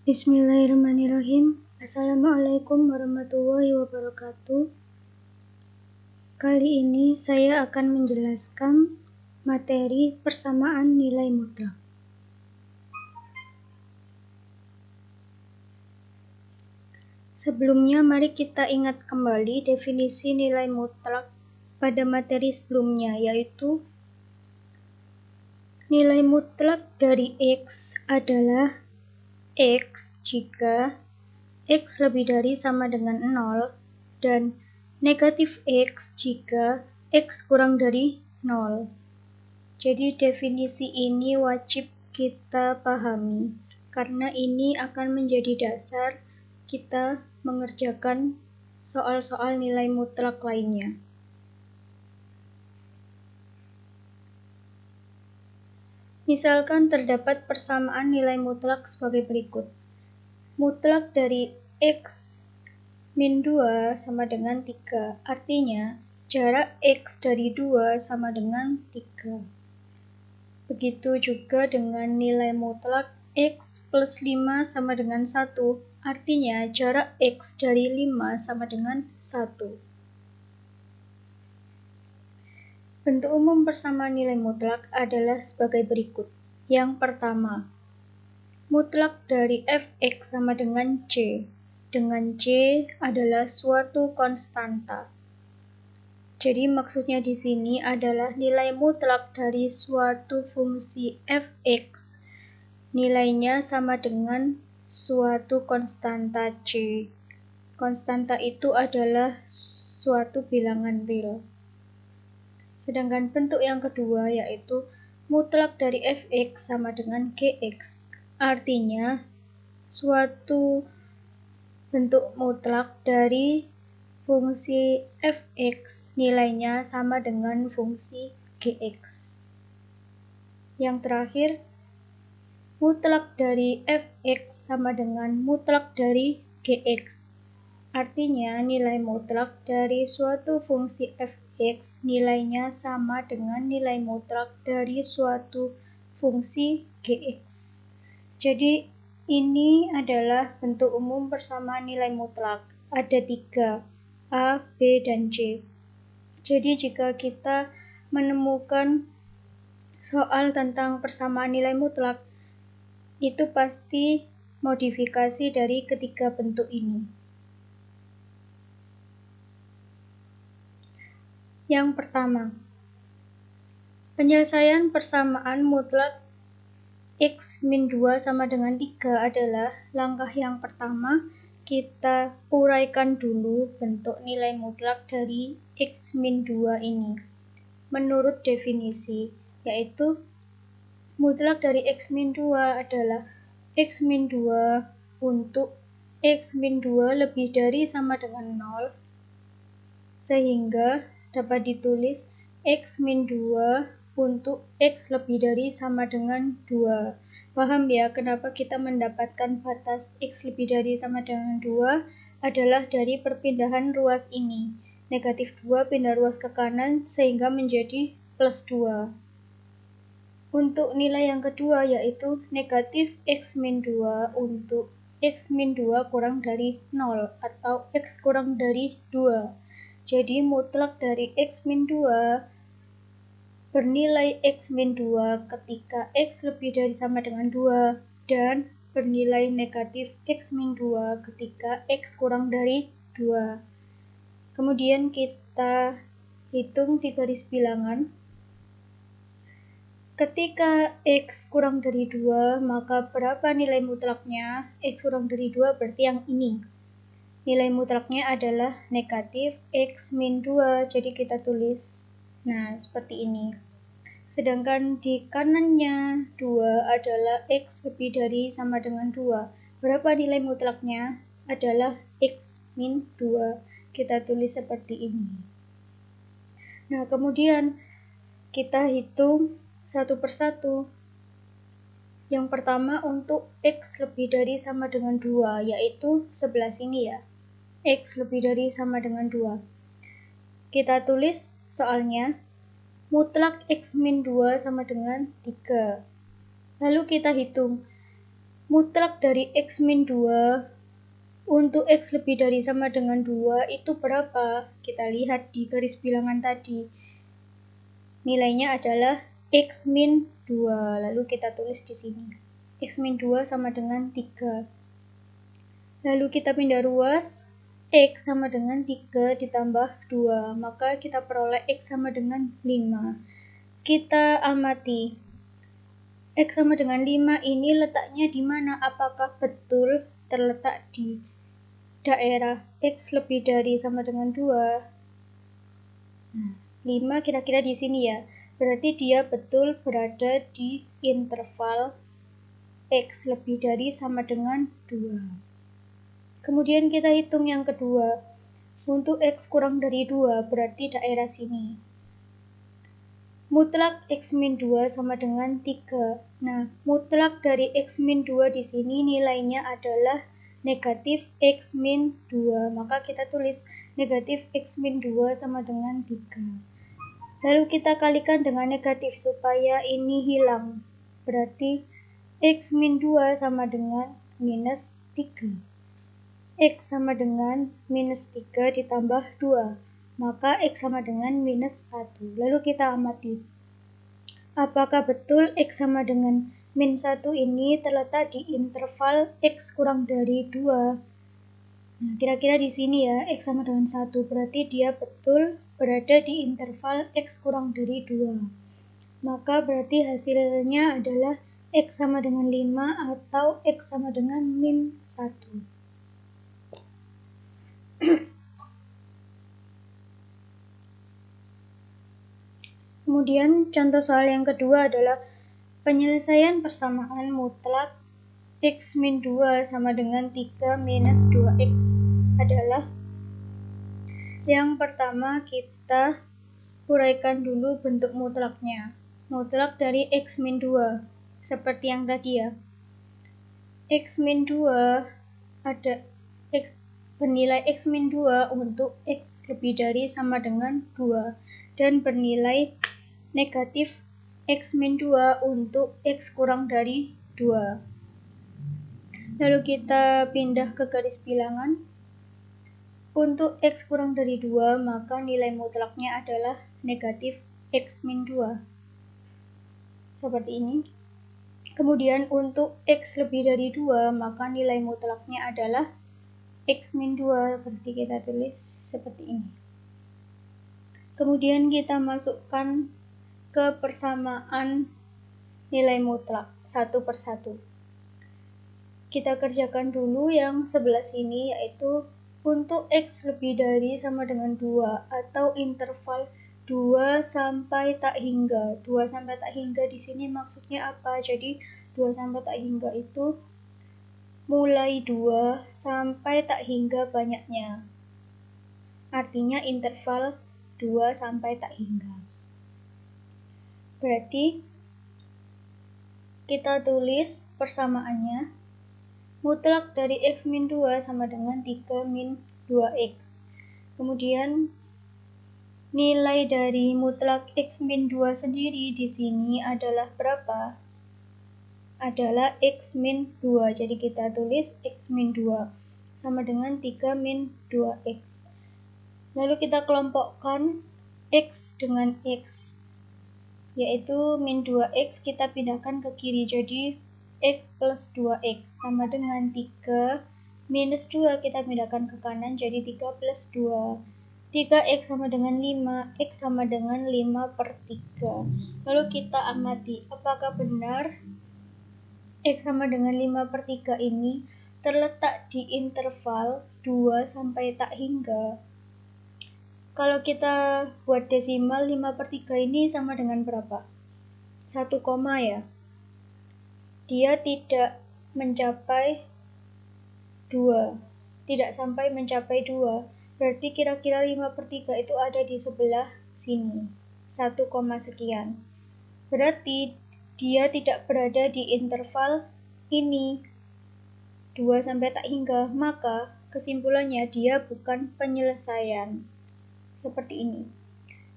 Bismillahirrahmanirrahim. Assalamualaikum warahmatullahi wabarakatuh. Kali ini saya akan menjelaskan materi persamaan nilai mutlak. Sebelumnya, mari kita ingat kembali definisi nilai mutlak pada materi sebelumnya, yaitu nilai mutlak dari X adalah X jika X lebih dari sama dengan 0 dan negatif X jika X kurang dari 0. Jadi definisi ini wajib kita pahami karena ini akan menjadi dasar kita mengerjakan soal-soal nilai mutlak lainnya. Misalkan terdapat persamaan nilai mutlak sebagai berikut. Mutlak dari X min 2 sama dengan 3, artinya jarak X dari 2 sama dengan 3. Begitu juga dengan nilai mutlak X plus 5 sama dengan 1, artinya jarak X dari 5 sama dengan 1. Bentuk umum persamaan nilai mutlak adalah sebagai berikut. Yang pertama, mutlak dari fx sama dengan c, dengan c adalah suatu konstanta. Jadi maksudnya di sini adalah nilai mutlak dari suatu fungsi fx, nilainya sama dengan suatu konstanta c. Konstanta itu adalah suatu bilangan real. Sedangkan bentuk yang kedua yaitu mutlak dari fx sama dengan gx. Artinya, suatu bentuk mutlak dari fungsi fx nilainya sama dengan fungsi gx. Yang terakhir, mutlak dari fx sama dengan mutlak dari gx. Artinya, nilai mutlak dari suatu fungsi fx nilainya sama dengan nilai mutlak dari suatu fungsi gx. Jadi, ini adalah bentuk umum persamaan nilai mutlak. Ada 3, A, B, dan C. Jadi, jika kita menemukan soal tentang persamaan nilai mutlak, itu pasti modifikasi dari ketiga bentuk ini. Yang pertama, penyelesaian persamaan mutlak X min 2 sama dengan 3 adalah langkah yang pertama, kita uraikan dulu bentuk nilai mutlak dari X min 2 ini. Menurut definisi, yaitu mutlak dari X min 2 adalah X min 2 untuk X min 2 lebih dari sama dengan 0, sehingga dapat ditulis X min 2 untuk X lebih dari sama dengan 2. Paham ya kenapa kita mendapatkan batas X lebih dari sama dengan 2 adalah dari perpindahan ruas ini. Negatif 2 pindah ruas ke kanan sehingga menjadi plus 2. Untuk nilai yang kedua yaitu negatif X min 2 untuk X min 2 kurang dari 0 atau X kurang dari 2. Jadi mutlak dari X min 2 bernilai X min 2 ketika X lebih dari sama dengan 2 dan bernilai negatif X min 2 ketika X kurang dari 2. Kemudian kita hitung di garis bilangan. Ketika X kurang dari 2, maka berapa nilai mutlaknya? X kurang dari 2 berarti yang ini. Nilai mutlaknya adalah negatif X min 2, jadi kita tulis, nah seperti ini. Sedangkan di kanannya 2 adalah X lebih dari sama dengan 2. Berapa nilai mutlaknya? Adalah X min 2. Kita tulis seperti ini. Nah, kemudian kita hitung satu persatu. Yang pertama untuk X lebih dari sama dengan 2, yaitu sebelah sini ya. X lebih dari sama dengan 2. Kita tulis soalnya, mutlak X min 2 sama dengan 3. Lalu kita hitung, mutlak dari X min 2 untuk X lebih dari sama dengan 2 itu berapa? Kita lihat di garis bilangan tadi. Nilainya adalah X min 2. Lalu kita tulis di sini. X min 2 sama dengan 3. Lalu kita pindah ruas. X sama dengan 3 ditambah 2. Maka kita peroleh X sama dengan 5. Kita amati. X sama dengan 5 ini letaknya di mana? Apakah betul terletak di daerah X lebih dari sama dengan 2? 5 kira-kira di sini ya. Berarti dia betul berada di interval X lebih dari sama dengan 2. Kemudian kita hitung yang kedua. Untuk X kurang dari 2 berarti daerah sini. Mutlak X min 2 sama dengan 3. Nah, mutlak dari X min 2 di sini nilainya adalah negatif X min 2. Maka kita tulis negatif X min 2 sama dengan 3. Lalu kita kalikan dengan negatif supaya ini hilang. Berarti X min 2 sama dengan minus 3. X sama dengan minus 3 ditambah 2. Maka X sama dengan minus 1. Lalu kita amati. Apakah betul X sama dengan min 1 ini terletak di interval X kurang dari 2? Nah, kira-kira di sini ya, X sama dengan 1. Berarti dia betul berada di interval X kurang dari 2. Maka berarti hasilnya adalah X sama dengan 5 atau X sama dengan min 1. Kemudian contoh soal yang kedua adalah penyelesaian persamaan mutlak X min 2 sama dengan 3 minus 2X adalah yang pertama kita uraikan dulu bentuk mutlaknya. Mutlak dari X min 2 seperti yang tadi ya. X min 2 ada X bernilai X min 2 untuk X lebih dari sama dengan 2 dan bernilai negatif X min 2 untuk X kurang dari 2. Lalu kita pindah ke garis bilangan. Untuk X kurang dari 2, maka nilai mutlaknya adalah negatif X min 2. Seperti ini. Kemudian untuk X lebih dari 2, maka nilai mutlaknya adalah X min 2. Berarti kita tulis seperti ini. Kemudian kita masukkan ke persamaan nilai mutlak satu per satu. Kita kerjakan dulu yang sebelah sini, yaitu untuk X lebih dari sama dengan 2 atau interval 2 sampai tak hingga. 2 sampai tak hingga di sini maksudnya apa? Jadi 2 sampai tak hingga itu mulai 2 sampai tak hingga banyaknya. Artinya interval 2 sampai tak hingga. Berarti kita tulis persamaannya. Mutlak dari X min 2 sama dengan 3 min 2X. Kemudian nilai dari mutlak X min 2 sendiri di sini adalah berapa? Adalah X min 2. Jadi kita tulis X min 2 sama dengan 3 min 2X. Lalu kita kelompokkan X dengan X. Yaitu min 2X kita pindahkan ke kiri, jadi X plus 2X sama dengan 3 minus 2 kita pindahkan ke kanan, jadi 3 plus 2. 3X sama dengan 5, X sama dengan 5 per 3. Lalu kita amati, apakah benar X sama dengan 5 per 3 ini terletak di interval 2 sampai tak hingga. Kalau kita buat desimal, 5 per 3 ini sama dengan berapa? 1 koma ya. Dia tidak mencapai 2. Tidak sampai mencapai 2. Berarti kira-kira 5 per 3 itu ada di sebelah sini. 1 koma sekian. Berarti dia tidak berada di interval ini. 2 sampai tak hingga. Maka kesimpulannya dia bukan penyelesaian. Seperti ini.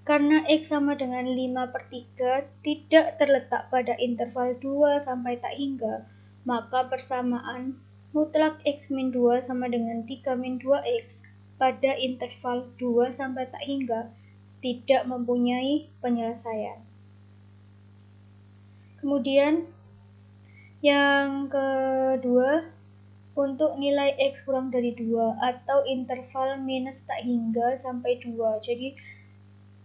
Karena X sama dengan 5 per 3 tidak terletak pada interval 2 sampai tak hingga, maka persamaan mutlak X min 2 sama dengan 3 min 2X pada interval 2 sampai tak hingga tidak mempunyai penyelesaian. Kemudian yang kedua, untuk nilai X kurang dari 2 atau interval minus tak hingga sampai 2. Jadi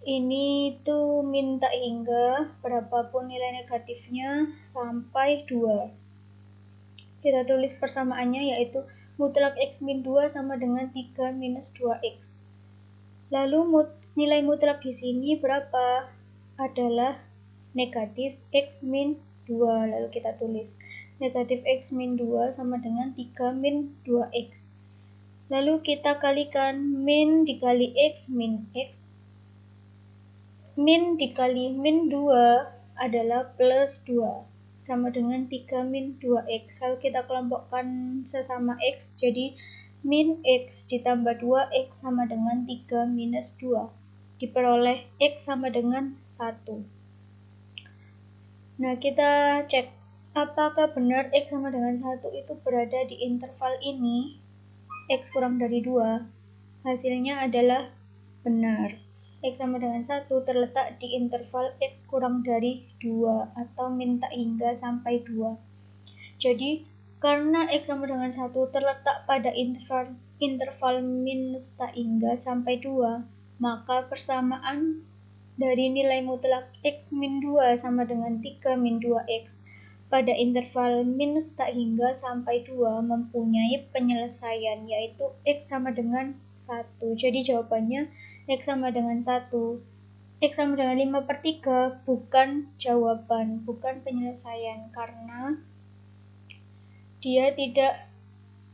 ini tuh min tak hingga berapapun nilai negatifnya sampai 2. Kita tulis persamaannya yaitu mutlak X min 2 sama dengan 3 minus 2X. Lalu nilai mutlak di sini berapa? Adalah negatif X min 2. Lalu kita tulis negatif X min 2 sama dengan 3 min 2X. Lalu kita kalikan min dikali X min X. Min dikali min 2 adalah plus 2 sama dengan 3 min 2X. Lalu kita kelompokkan sesama X, jadi min X ditambah 2X sama dengan 3 minus 2. Diperoleh X sama dengan 1. Nah, kita cek apakah benar X sama dengan 1 itu berada di interval ini, X kurang dari 2. Hasilnya adalah benar. X sama dengan 1 terletak di interval X kurang dari 2 atau min tak hingga sampai 2. Jadi, karena X sama dengan 1 terletak pada interval minus tak hingga sampai 2, maka persamaan dari nilai mutlak X min 2 sama dengan 3 min 2X pada interval minus tak hingga sampai 2 mempunyai penyelesaian, yaitu X sama dengan 1. Jadi jawabannya X sama dengan 1. X sama dengan 5/3 bukan jawaban, bukan penyelesaian, karena dia tidak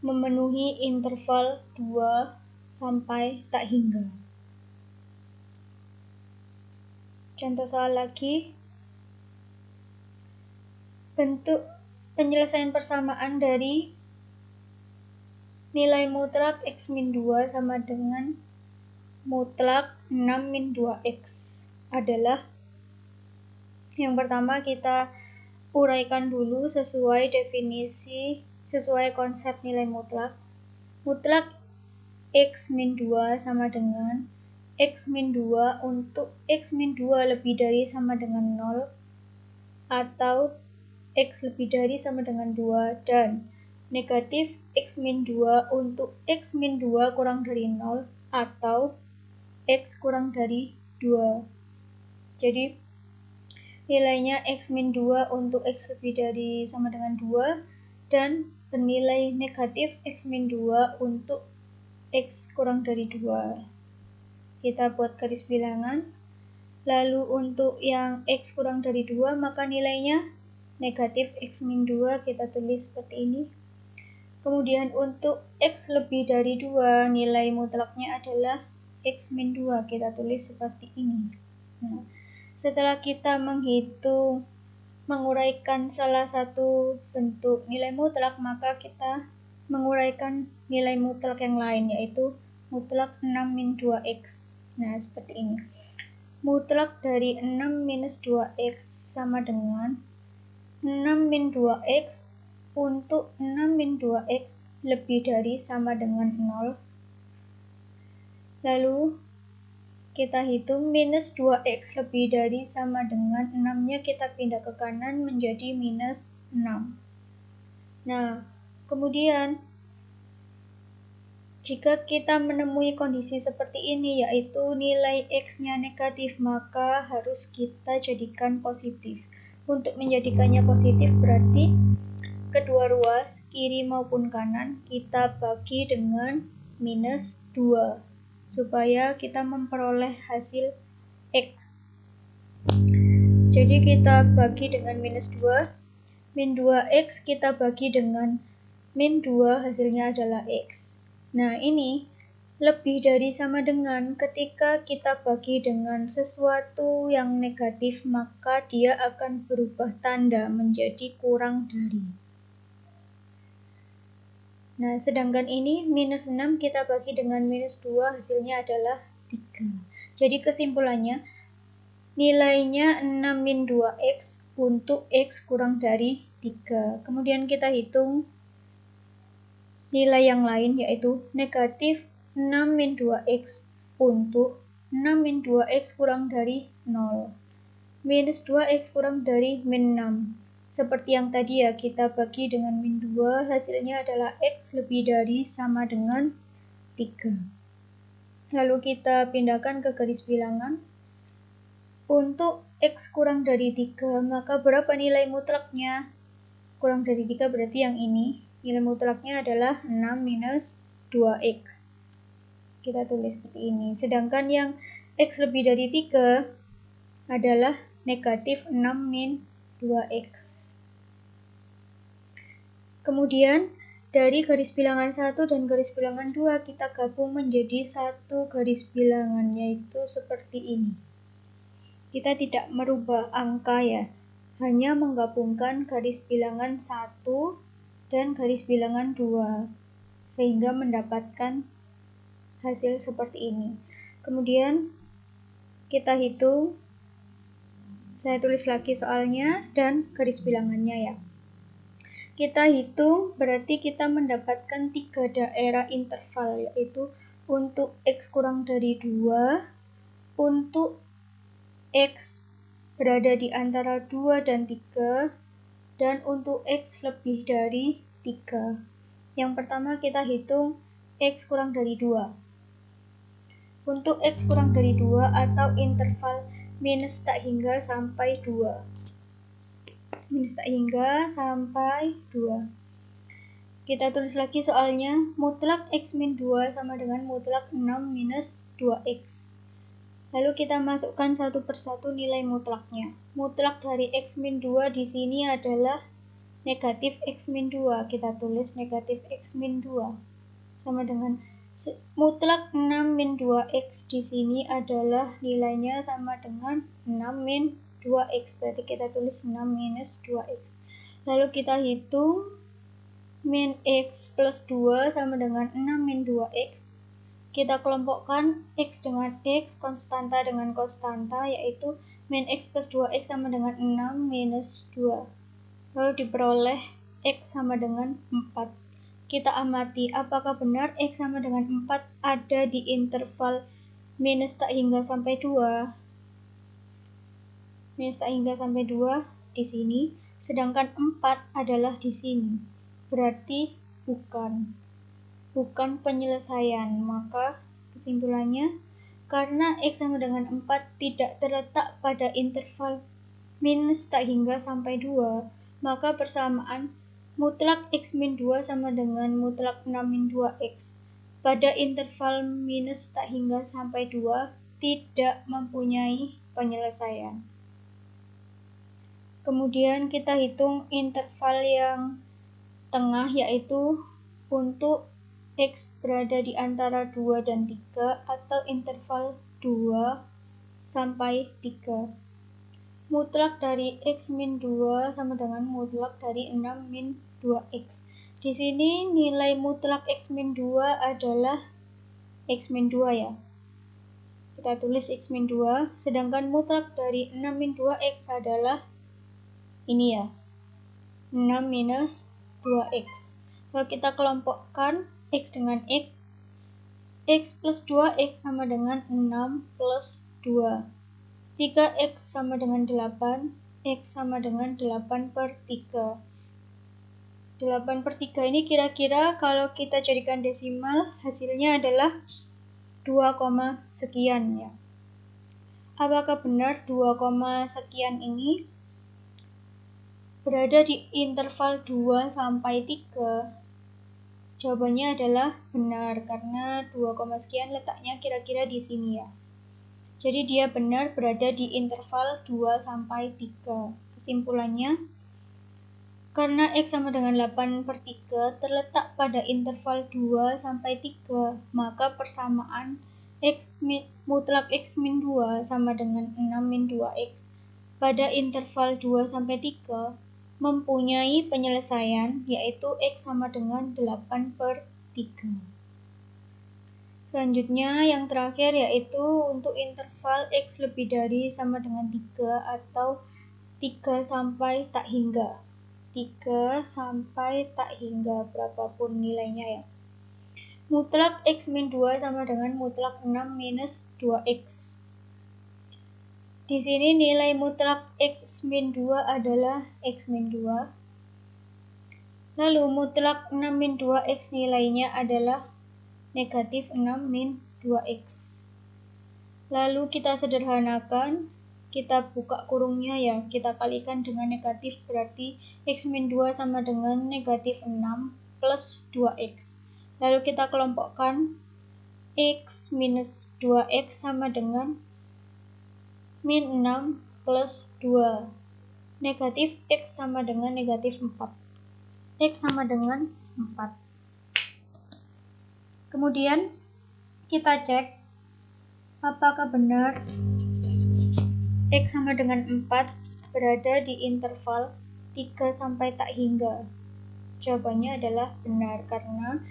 memenuhi interval 2 sampai tak hingga. Contoh soal lagi. Bentuk penyelesaian persamaan dari nilai mutlak X min 2 sama dengan mutlak 6 min 2X adalah, yang pertama kita uraikan dulu sesuai definisi, sesuai konsep nilai mutlak. Mutlak X min 2 sama dengan X min 2 untuk X min 2 lebih dari sama dengan 0 atau X lebih dari sama dengan 2, dan negatif X min 2 untuk X min 2 kurang dari 0 atau X kurang dari 2. Jadi nilainya X min 2 untuk X lebih dari sama dengan 2 dan bernilai negatif X min 2 untuk X kurang dari 2. Kita buat garis bilangan. Lalu untuk yang X kurang dari 2 maka nilainya negatif X min 2, kita tulis seperti ini. Kemudian untuk X lebih dari 2 nilai mutlaknya adalah X min 2, kita tulis seperti ini. Nah, setelah kita menguraikan salah satu bentuk nilai mutlak, maka kita menguraikan nilai mutlak yang lain, yaitu mutlak 6 min 2X. Nah, seperti ini. Mutlak dari 6 minus 2X sama dengan 6 min 2X untuk 6 min 2X lebih dari sama dengan 0. Lalu kita hitung minus 2X lebih dari sama dengan 6-nya kita pindah ke kanan menjadi minus 6. Nah, kemudian jika kita menemui kondisi seperti ini, yaitu nilai X-nya negatif, maka harus kita jadikan positif. Untuk menjadikannya positif berarti kedua ruas, kiri maupun kanan, kita bagi dengan minus 2, supaya kita memperoleh hasil X. Jadi kita bagi dengan minus 2, min 2X kita bagi dengan min 2, hasilnya adalah X. Nah, ini lebih dari sama dengan ketika kita bagi dengan sesuatu yang negatif, maka dia akan berubah tanda menjadi kurang dari. Nah, sedangkan ini minus 6 kita bagi dengan minus 2, hasilnya adalah 3. Jadi kesimpulannya, nilainya 6 min 2X untuk X kurang dari 3. Kemudian kita hitung nilai yang lain, yaitu negatif 6 min 2x untuk 6 min 2x kurang dari 0. Minus 2x kurang dari min 6. Seperti yang tadi ya, kita bagi dengan min 2, hasilnya adalah x lebih dari sama dengan 3. Lalu kita pindahkan ke garis bilangan. Untuk x kurang dari 3, maka berapa nilai mutlaknya? Kurang dari 3 berarti yang ini. Nilai mutlaknya adalah 6 minus 2x. Kita tulis seperti ini. Sedangkan yang x lebih dari 3 adalah negatif 6 min 2x. Kemudian dari garis bilangan 1 dan garis bilangan 2 kita gabung menjadi satu garis bilangan, yaitu seperti ini. Kita tidak merubah angka ya, hanya menggabungkan garis bilangan 1 dan garis bilangan 2 sehingga mendapatkan hasil seperti ini. Kemudian kita hitung, saya tulis lagi soalnya dan garis bilangannya ya. Kita hitung berarti kita mendapatkan 3 daerah interval, yaitu untuk x kurang dari 2, untuk x berada di antara 2 dan 3, dan untuk x lebih dari 3. Yang pertama kita hitung x kurang dari 2. Untuk x kurang dari 2 atau interval minus tak hingga sampai 2. Minus tak hingga sampai 2. Kita tulis lagi soalnya, mutlak x min 2 sama dengan mutlak 6 minus 2x. Lalu kita masukkan satu persatu nilai mutlaknya. Mutlak dari x min 2 di sini adalah negatif x min 2. Kita tulis negatif x min 2 sama dengan mutlak 6 min 2x di sini adalah nilainya sama dengan 6 min 2x. Berarti kita tulis 6 minus 2x. Lalu kita hitung min x plus 2 sama dengan 6 min 2x. Kita kelompokkan x dengan x, konstanta dengan konstanta, yaitu min x plus 2x sama dengan 6 minus 2. Lalu diperoleh x sama dengan 4. Kita amati apakah benar x sama dengan 4 ada di interval minus tak hingga sampai 2. Minus tak hingga sampai 2 di sini, sedangkan 4 adalah di sini. Berarti bukan penyelesaian. Maka kesimpulannya, karena x sama dengan 4 tidak terletak pada interval minus tak hingga sampai 2, maka persamaan mutlak x min 2 sama dengan mutlak 6 min 2x pada interval minus tak hingga sampai 2 tidak mempunyai penyelesaian. Kemudian kita hitung interval yang tengah, yaitu untuk x berada di antara 2 dan 3 atau interval 2 sampai 3. Mutlak dari x min 2 sama dengan mutlak dari 6 min 2x. Di sini nilai mutlak x min 2 adalah x min 2 ya. Kita tulis x min 2, sedangkan mutlak dari 6 min 2x adalah ini ya, 6 minus 2x. Kalau kita kelompokkan x dengan x plus 2x sama dengan 6 plus 2. 3x sama dengan 8, x sama dengan 8 per 3. 8 per 3 ini kira-kira kalau kita jadikan desimal, hasilnya adalah 2, sekian ya. Apakah benar 2, sekian ini berada di interval 2 sampai 3? Jawabannya adalah benar, karena 2, sekian letaknya kira-kira di sini ya. Jadi dia benar berada di interval 2 sampai 3. Kesimpulannya, karena x sama dengan 8 per 3 terletak pada interval 2 sampai 3, maka persamaan mutlak x min 2 sama dengan 6 min 2x pada interval 2 sampai 3 mempunyai penyelesaian, yaitu x sama dengan 8 per 3. Selanjutnya yang terakhir yaitu untuk interval x lebih dari sama dengan 3 atau 3 sampai tak hingga. 3 sampai tak hingga berapapun nilainya ya. Mutlak X min 2 sama dengan mutlak 6 minus 2X. Di sini nilai mutlak X min 2 adalah X min 2. Lalu mutlak 6 min 2X nilainya adalah negatif 6 min 2X. Lalu kita sederhanakan, kita buka kurungnya ya, kita kalikan dengan negatif, berarti X min 2 sama dengan negatif 6 plus 2X. Lalu kita kelompokkan, X minus 2X sama dengan min 6 plus 2. Negatif X sama dengan negatif 4. X sama dengan 4. Kemudian kita cek apakah benar X sama dengan 4 berada di interval 3 sampai tak hingga. Jawabannya adalah benar karena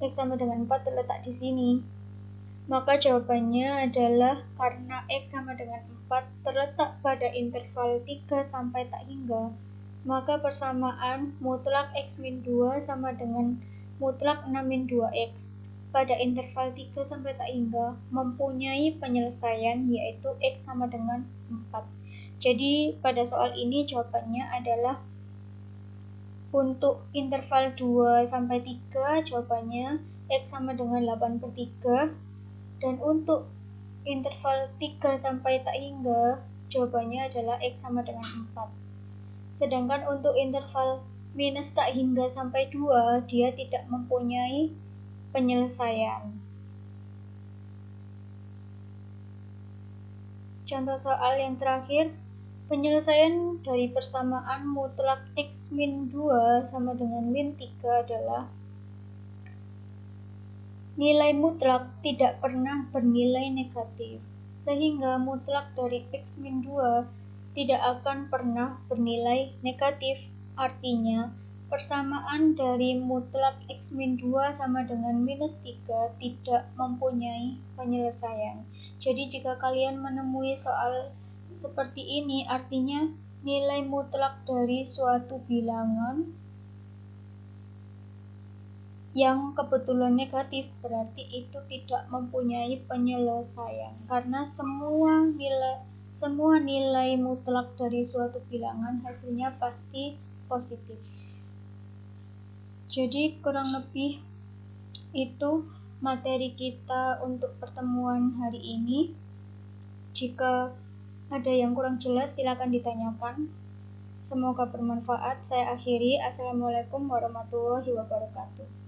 X sama dengan 4 terletak di sini. Maka jawabannya adalah karena X sama dengan 4 terletak pada interval 3 sampai tak hingga, maka persamaan mutlak X min 2 sama dengan mutlak 6 min 2X pada interval 3 sampai tak hingga mempunyai penyelesaian yaitu X sama dengan 4. Jadi pada soal ini jawabannya adalah untuk interval 2 sampai 3 jawabannya X sama dengan 8/3. Dan untuk interval 3 sampai tak hingga, jawabannya adalah X sama dengan 4. Sedangkan untuk interval minus tak hingga sampai 2, dia tidak mempunyai penyelesaian. Contoh soal yang terakhir, penyelesaian dari persamaan mutlak X min 2 sama dengan min 3 adalah nilai mutlak tidak pernah bernilai negatif, sehingga mutlak dari X min 2 tidak akan pernah bernilai negatif. Artinya, persamaan dari mutlak X min 2 sama dengan minus 3 tidak mempunyai penyelesaian. Jadi jika kalian menemui soal seperti ini, artinya nilai mutlak dari suatu bilangan yang kebetulan negatif berarti itu tidak mempunyai penyelesaian karena semua nilai mutlak dari suatu bilangan hasilnya pasti positif. Jadi kurang lebih itu materi kita untuk pertemuan hari ini. Jika ada yang kurang jelas silakan ditanyakan. Semoga bermanfaat. Saya akhiri. Assalamualaikum warahmatullahi wabarakatuh.